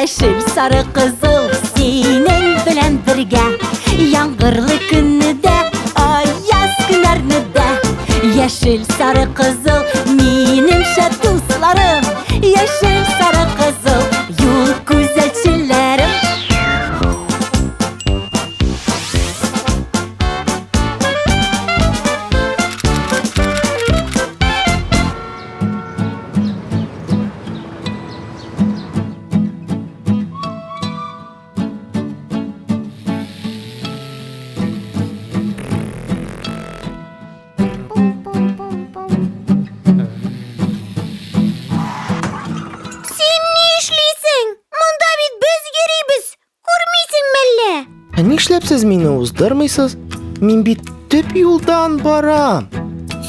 Yeşil, sarı, kızıl senin bilen birge. Yağmurlu günüde, ayaz günlerde. Yeşil, sarı, kızıl benim dostlarım. Yeşil, sarı, kızıl yol güzelçilerim. Нишләпсез мине уздырмыйсыз? Мин бит төп юлдан барам.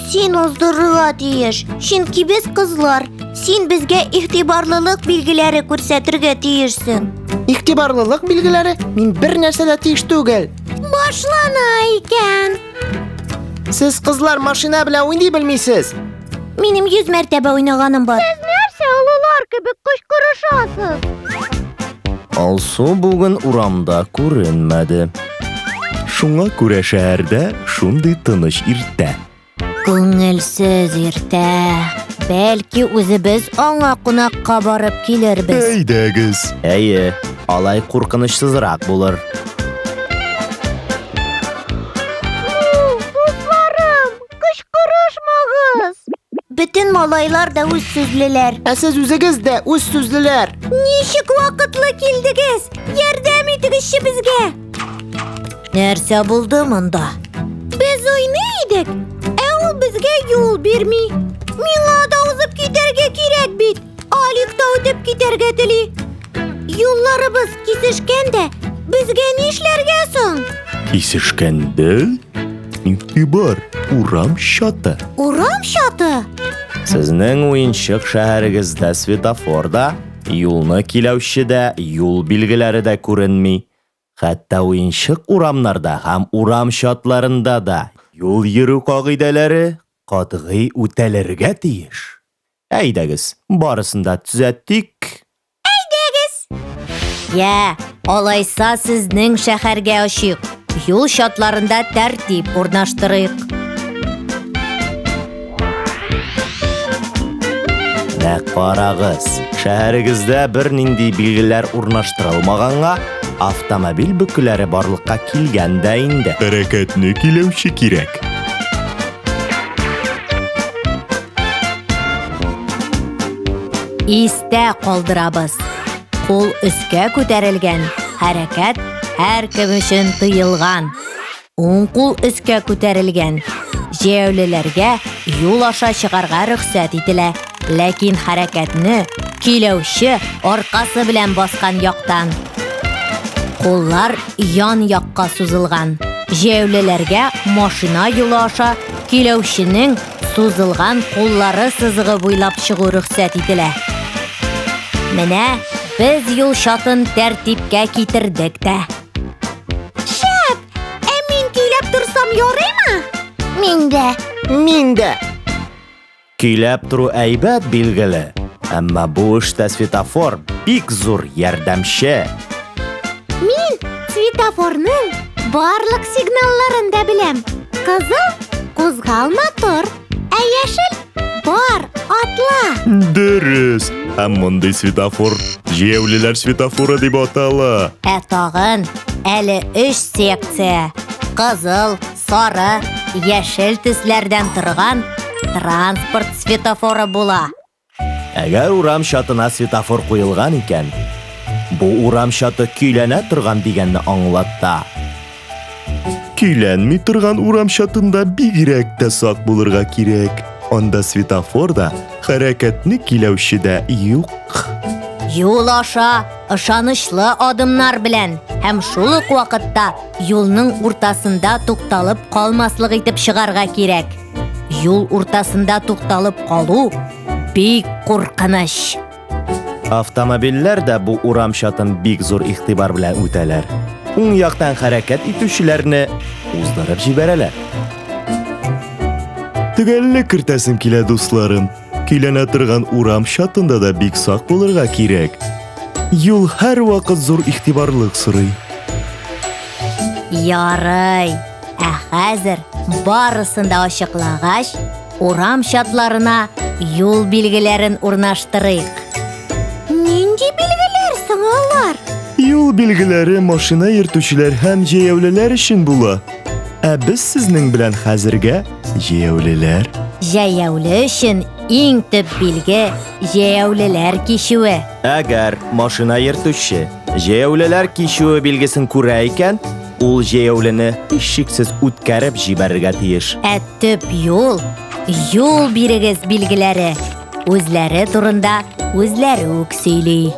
Син уздырырга тиеш. Чөнки без кызлар. Син безгә игътибарлылык билгеләре күрсәтергә тиешсең. Игътибарлылык билгеләре? Мин бер нәрсә дә тиеш түгел. Башлана икән. Сез кызлар машина белән уйный белмисез. Минем 100 мәртәбә уйнаганым бар. Сез нәрсә олылар кебек кычкырышасыз? Алсу бүген урамда күренмәде. Шуңа күрә шәһәрдә шундый тыныч иртә. Күңелсез иртә. Бәлки үзебез аңа кунакка барып килербез. Әйдәгез. Әйе, алай куркынычсызрак булыр. Дусларым, кычкырышмагыз. Бөтен малайлар да үз сүзлеләр. Ә сез үзегез дә үз сүзлеләр. Ничек вакытлы килдегез? Ярдәм итегезче безгә. Нәрсә булды монда? Без уйный идек, ә ул безгә юл бирми. Миңа да узып китәргә кирәк бит. Алик та үтеп китәргә тели. Юлларыбыз кисешкәндә, безгә нишләргә соң? Кисешкәндә? Игътибар, урам чаты. Урам чаты? Сезнең уенчык шәһәрегездә светофорда, юлны киләүчедә юл билгеләре дә күренми. Хәтта уенчык урамнарда һәм урам чатларында да юл йөрү кагыйдәләре катгый үтәлергә тиеш. Әйдәгез, барысын да төзәттик. Я, алайса сезнең шәһәргә ашыйк. Юл чатларында тәртип урнаштырыйк. Нә карагыз, шәһәрегездә бер нинди билгеләр урнаштырылмаганга, автомобиль бөкеләре барлыкка килгән дә инде. Хәрәкәтне киләүче кирәк. Истә калдырабыз. Кул өскә күтәрелгән. Хәрәкәт һәр кем өчен тыелган. Уң кул өскә күтәрелгән. Җәяүлеләргә юл аша чыгарга рөхсәт ителә. Ләкин хәрәкәтне киләүче аркасы белән баскан яктан. Куллар ян якка сузылган. Җәяүлеләргә машина юлы аша киләүченең сузылган куллары сызыгы буйлап чыгу рөхсәт ителә. Менә без юл чатын тәртипкә китердек тә. Шәп! Ә мин киләп торсам ярыймы? Мин дә. Киләп туру әйбәт билгеле. Әмма бу эштә светофор бик зур ярдәмче. Мин светофорның барлык сигналларын да беләм. Кызыл кузгалма тор, ә яшел бар атла. Дөрес. Һәм мондый светофор җәяүлеләр светофоры дип атала. Ә тагын әле 3 секция. Кызыл, сары, яшел төсләрдән торган транспорт светофоры була. Әгәр урам чатына светофор куелган икән, бу урам чаты көйләнә торган дигәнне аңлата. Көйләнми торган урам чатында бигрәк тә сак булырга кирәк. Анда светофорда хәрәкәтне киләүчедә юк. Юл аша ышанычлы адымнар белән һәм шул ук вакытта юлның уртасында тукталып калмаслык итеп чыгарга кирәк. Юл уртасында тукталып калу бик куркыныч. Автомобильләр дә бу урам чатын бик зур игътибар белән үтәләр. Уң яктан хәрәкәт итүчеләрне уздырып җибәрәләр. Төгәллек кертәсем килә, дусларым. Көйләнә торган урам чатында да бик сак булырга кирәк. Юл һәр вакыт зур игътибарлык сорый. Ярый. Хәзер барысын да ачыклагач, урам чатларына юл билгеләрен урнаштырыйк. Нинди билгеләр соң алар? Юл билгеләре машина йөртүчеләр һәм җәяүлеләр өчен була. Ә без сезнең белән хәзергә җәяүлеләр. Җәяүле өчен иң төп билге җәяүлеләр кишүе. Әгәр машина йөртүче җәяүлеләр кишүе билгесен күрә икән, ул җәяүлене һичшиксез үткәреп җибәрергә тиеш. Ә төп юл бирегез билгеләре үзләре турында үзләре үк сөйли.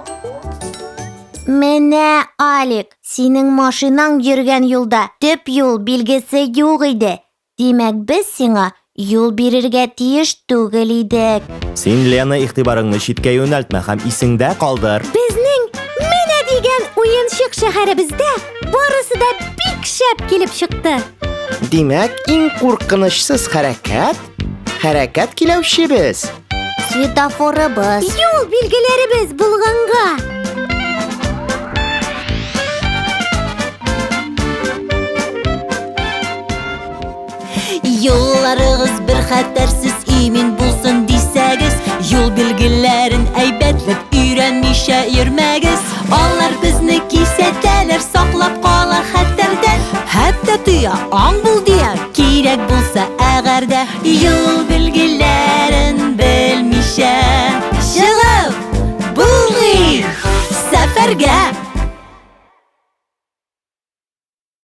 Менә, Алик, синең машинаң йөргән юлда төп юл билгесе юк иде. Димәк, без сиңа юл бирергә тиеш түгел идек. Син Лена игътибарыңны читкә юнәлтмә һәм исеңдә калдыр. Безнең менә дигән уенчык шәһәребездә барысы да бик шәп килеп чыкты. Димәк, иң куркынычсыз хәрәкәт киләүчебез. Светофорыбыз, юл билгеләребез булганга. Юлларыгыз бер хәтәрсез имин булсын дисәгез, юл билгеләрен әйбәтләп өйрәнмичә йөрмәгез. Алар безне кисәтәләр, саклап кала хәтәрдән. Хәтта тыя аң бул дия, кирәк булса әгәрдә. Юл билгеләрен белмичә чыгып булмый сәфәргә.